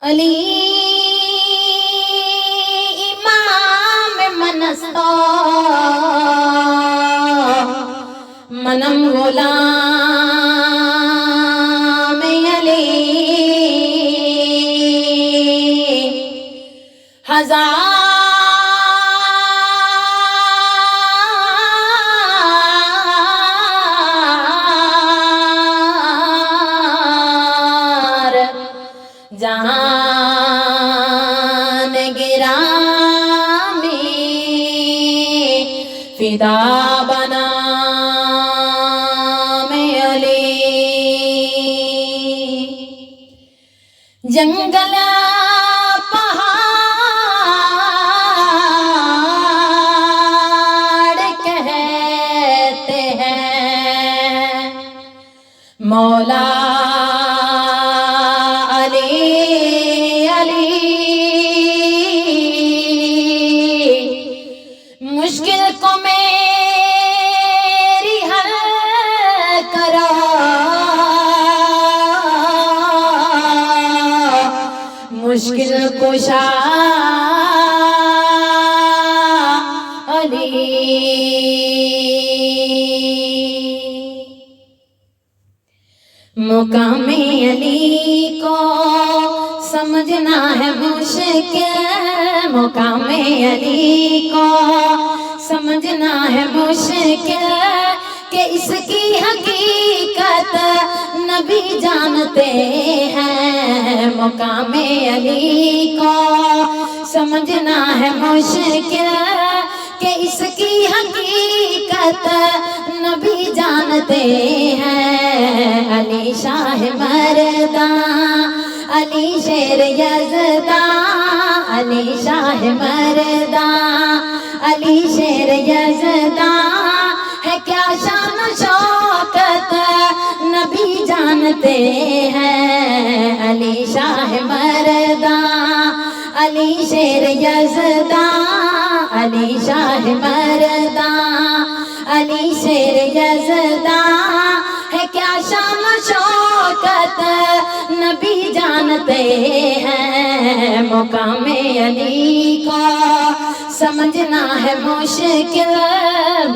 علی امام منستا منم غلام علی ہزار جان گرامی فدا بنا میں علی جنگل پہاڑ کہتے ہیں مولا مشکل کو میری حل کرا مشکل کشا علی مقام علی کو سمجھنا ہے مشکل مقام علی کو سمجھنا ہے مشکل کہ اس کی حقیقت نبی جانتے ہیں مقام علی کو سمجھنا ہے مشکل کہ اس کی حقیقت نبی جانتے ہیں علی شاہ مرداں علی شیر یزداں علی شاہ مرداں علی شیر یزداں ہے کیا شان و شوکت نبی جانتے ہیں علی شاہ مرداں علی شیر یزداں علی شاہ مرداں علی شیر یزداں ہے کیا شان و شوکت نبی جانتے ہیں مقام علی کو سمجھنا ہے مشکل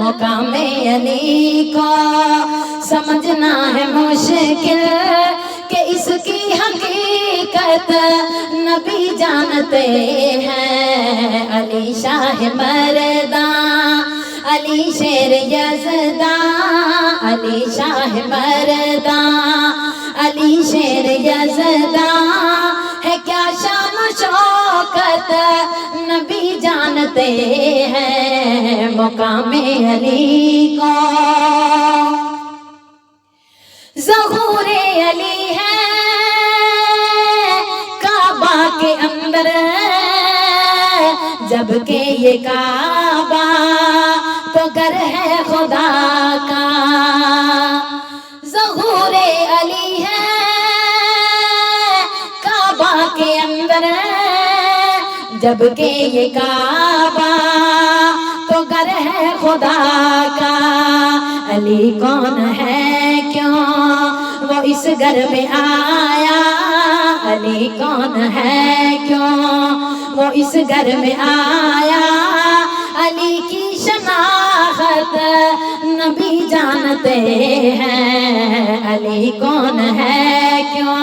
مقام علی کو سمجھنا ہے مشکل کہ اس کی حقیقت نبی جانتے ہیں علی شاہ مرداں علی شیر یزداں علی شاہ مرداں علی شیر یزداں ہے کیا شان و شوکت نبی جانتے ہیں مقام علی کو ظہور علی ہے کعبہ کے اندر جبکہ یہ کعبہ تو گھر ہے خدا کا ظہور علی ہے کعبہ کے اندر جبکہ یہ کعبہ تو گھر ہے خدا کا علی کون ہے کیوں وہ اس گھر میں آیا علی کون ہے کیوں وہ اس گھر میں آیا علی کی شناخت نبی جانتے ہیں علی کون ہے کیوں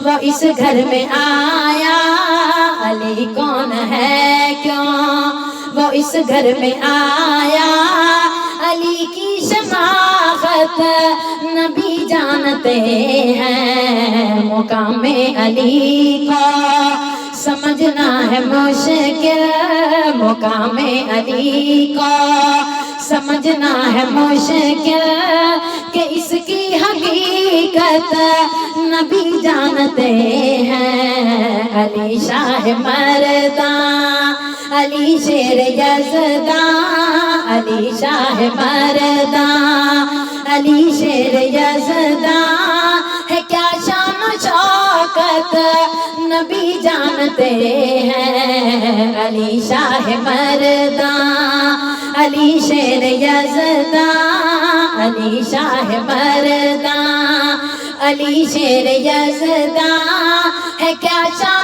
وہ اس گھر میں آیا علی کون ہے کیوں وہ اس گھر میں آیا علی کی شناخت نبی جانتے ہیں مقام علی کو سمجھنا ہے مشکل مقام علی کو سمجھنا ہے مشکل کہ اس کی حقیقت نبی جانتے ہیں علی شاہ مرداں علی شیر یزداں علی شاہ مرداں علی شیر یزداں ہے کیا شان و شوکت نبی جانتے ہیں علی شاہ مرداں علی شیر یزداں علی شاہ مرداں علی شیر یزداں ہے کیا شان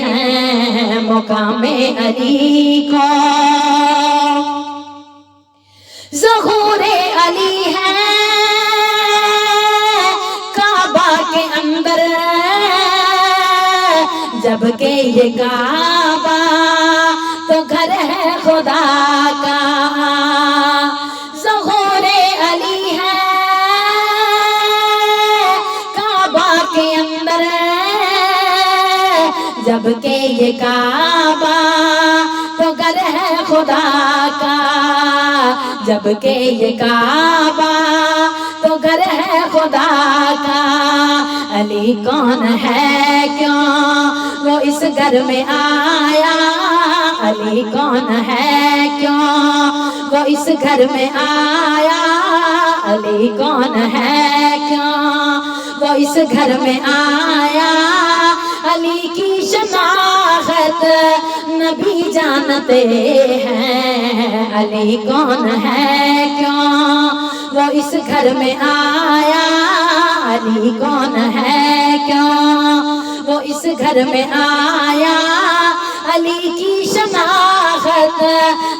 ہیں مقام علی کو۔ ظہور علی ہے کعبہ کے اندر، جبکہ یہ کعبہ تو گھر ہے خدا کا۔ ظہور علی ہے کعبہ کے اندر، جبکہ یہ کعبہ تو گھر ہے خدا کا۔ جبکہ یہ کعبہ تو گھر ہے خدا کا۔ علی کون ہے کیوں وہ اس گھر میں آیا؟ علی کون ہے کیوں وہ اس گھر میں آیا؟ علی کون ہے کیوں وہ اس گھر میں آیا؟ علی کی شناخت نبی جانتے ہیں۔ علی کون ہے کیوں وہ اس گھر میں آیا؟ علی کون ہے کیوں وہ اس گھر میں آیا؟ علی کی شناخت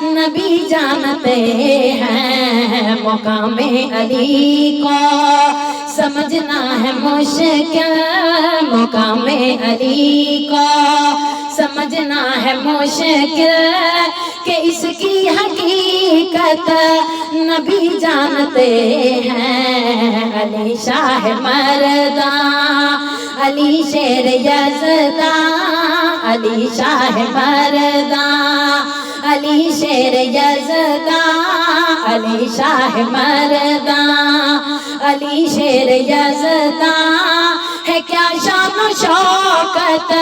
نبی جانتے ہیں۔ مقام علی کو سمجھنا ہے مشکل، مقام علی کو سمجھنا ہے مشکل، کہ اس کی حقیقت نبی جانتے ہیں۔ علی شاہ مردان، علی شیر یزدان، علی شاہ مردان، علی شیر یزدان، علی شاہ مردان، علی شیر یزدان ہے کیا شان و شوکت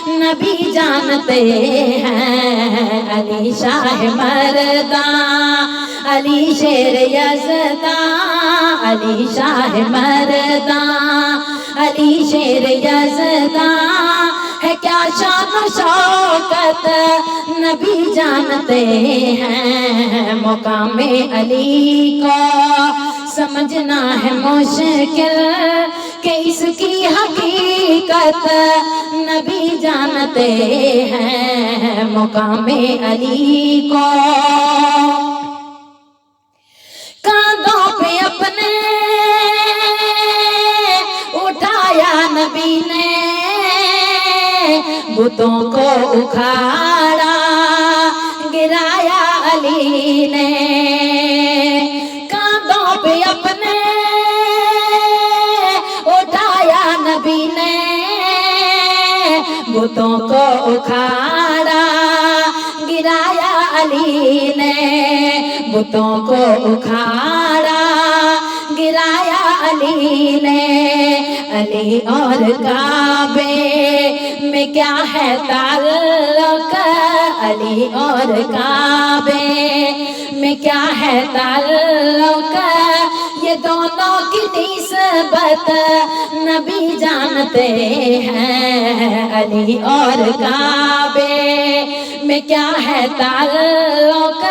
نبی جانتے ہیں۔ علی شاہ مردان، علی شیر یزدان، علی شاہ مردان، علی شیر یزدان ہے کیا شان و شوکت نبی جانتے ہیں۔ مقام علی کو سمجھنا ہے مشکل، کہ اس کی حقیقت نبی جانتے ہیں۔ مقام علی کو کاندھوں پہ اپنے اٹھایا نبی نے، بتوں کو اکھاڑا گرایا علی نے۔ کاندھوں پہ اپنے اٹھایا نبی نے، بتوں کو اکھاڑا گرایا علی نے۔ بتوں کو اکھاڑا گرایا علی نے۔ علی اور کعبے میں کیا ہے تعلق؟ علی اور کعبے میں کیا ہے تعلق؟ یہ دونوں کی نسبت نبی جانتے ہیں۔ علی اور کعبے میں کیا ہے تعلق؟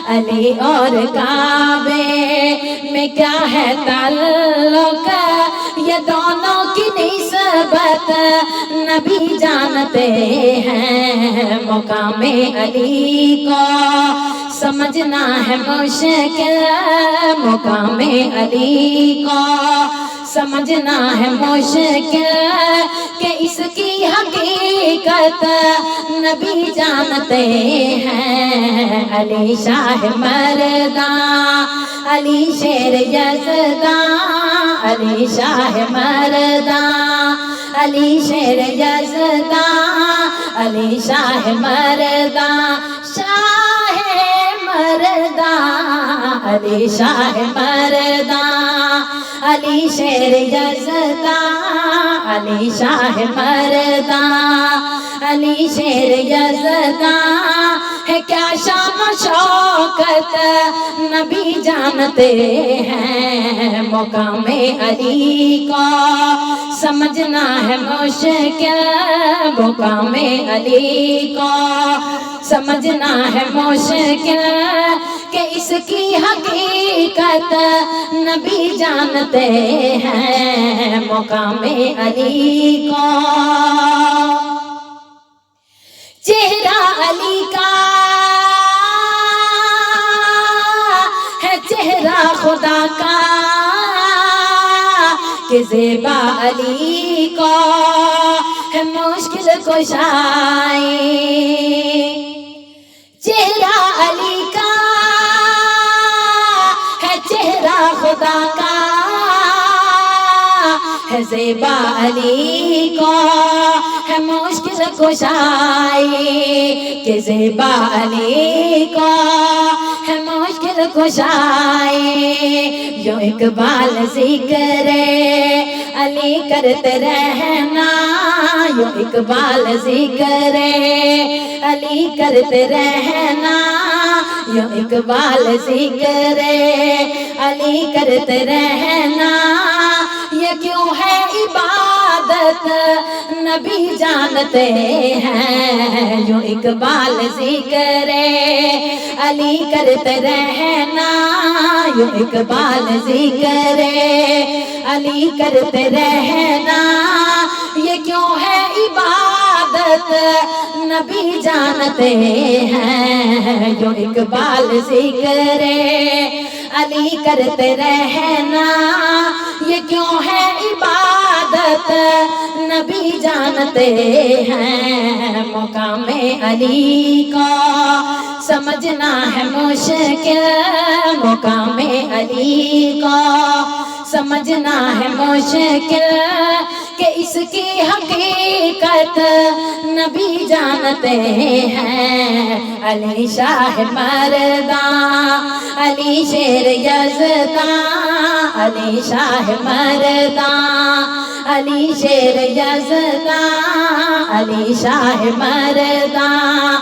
علی اور کعبے میں کیا ہے تعلق؟ یہ دونوں کی نسبت نبی جانتے ہیں۔ مقام علی کو سمجھنا ہے مشکل، مقام علی کو سمجھنا ہے مشکل، کہ اس کی حقیقت نبی جانتے ہیں۔ علی شاہ مردان، علی شیر یزدان، علی شاہ مردان، علی شیر یزدان، علی شاہ مردان، شاہ مردان، علی شاہ مردان، علی شیر یزدان، علی شاہ مردان، علی شیر یزدان ہے کیا شان و شوکت نبی جانتے ہیں۔ مقام علی کو سمجھنا ہے مشکل، مقام علی کو سمجھنا ہے مشکل، کہ اس کی حقیقت نبی جانتے ہیں مقام علی کو۔ چہرہ علی کا ہے چہرہ خدا کا، کہ زیبا علی کو ہے مشکل کشائی۔ چہرہ علی کا ہے چہرہ خدا کا، ہے زیبا علی کو ہے مشکل کشائی، کہ زیبا علی کو ہے مشکل کشائی۔ یوں اقبال ذکر علی کرتے رہنا، یوں اقبال ذکر علی کرتے رہنا، یوں اقبال ذکر علی کرتے رہنا۔ یہ کیوں ہے عبادت نبی جانتے ہیں، یوں اقبال ذکر علی کرتے رہنا، یوں اقبال ذکر علی کرتے رہنا۔ یہ کیوں ہے عبادت نبی جانتے ہیں، یوں اقبال ذکر علی کرتے رہنا۔ یہ کیوں ہے عبادت نبی جانتے ہیں مقام علی کو سمجھنا ہے مشکل، مقام علی کو سمجھنا ہے مشکل، کہ اس کی حقیقت نبی جانتے ہیں۔ علی شاہ مرداں، علی شیر یزداں، علی شاہ مرداں، علی شیر یزداں، علی شاہ مرداں،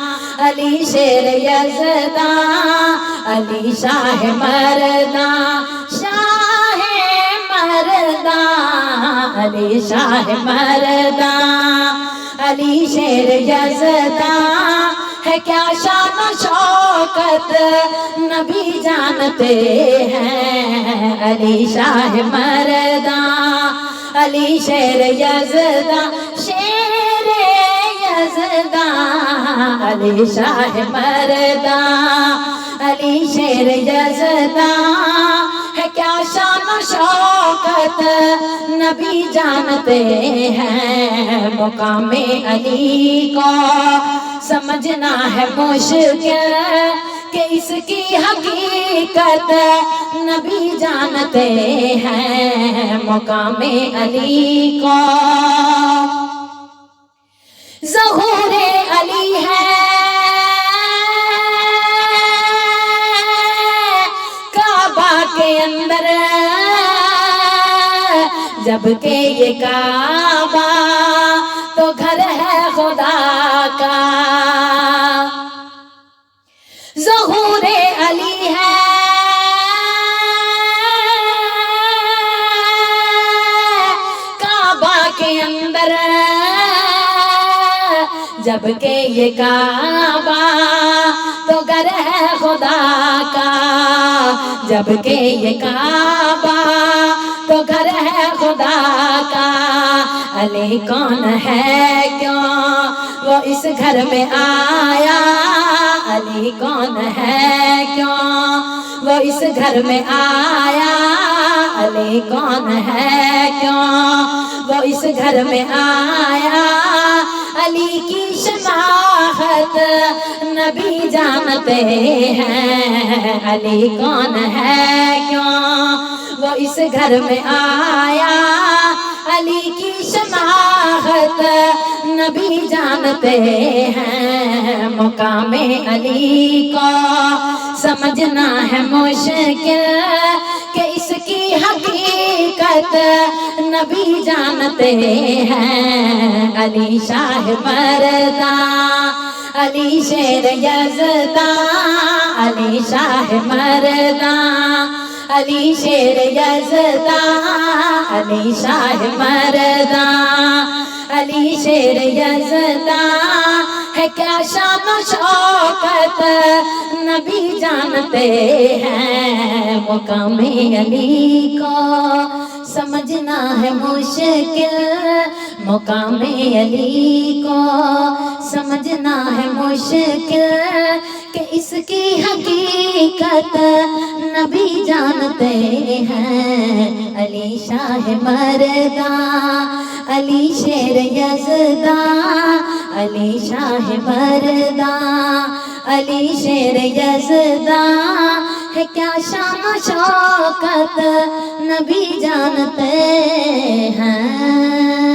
علی شیر یزداں، علی شاہ مرداں، شاہ مرداں، علی شاہ مرداں، علی شیر یزداں۔ ہے کیا شان و شوکت نبی جانتے ہیں، علی شاہ مرداں، علی شیر یزداں، شیر یزداں، علی شاہ مرداں، علی شیر یزداں۔ ہے کیا شان و شوکت نبی جانتے ہیں، مقام علی کو سمجھنا ہے مشکل، کہ اس کی حقیقت نبی جانتے ہیں مقام علی کو۔ ظہور علی ہے کعبہ کے اندر، جبکہ یہ کعبہ تو گھر ہے خدا کا۔ ظہور علی ہے کعبہ کے اندر، جبکہ یہ کعبہ تو گھر ہے خدا کا، جبکہ یہ کعبہ تو گھر ہے خدا کا۔ علی کون ہے کیوں وہ اس گھر میں آیا، علی کون ہے کیوں وہ اس گھر میں آیا، علی کون ہے کیوں وہ اس گھر میں آیا۔ علی کی شناخت نبی جانتے ہیں، علی کون ہے کیوں وہ اس گھر میں آیا۔ علی کی شناخت نبی جانتے ہیں، مقام علی کو سمجھنا ہے مشکل، کہ اس کی حقیقت نبی جانتے ہیں۔ علی شاہ مرداں، علی شیر یزداں، علی شاہ مرداں، علی شیر یزداں، علی شاہ مرداں، علی شیر یزداں۔ ہے کیا شان و شوکت نبی جانتے ہیں، مقام علی کو سمجھنا ہے مشکل، مقام علی کو سمجھنا ہے مشکل، کہ اس کی حقیقت نبی جانتے ہیں۔ علی شاہ مرداں، علی شیر یزداں، علی شاہ مرداں، علی شیر یزداں، ہے کیا شان و شوکت نبی جانتے ہیں۔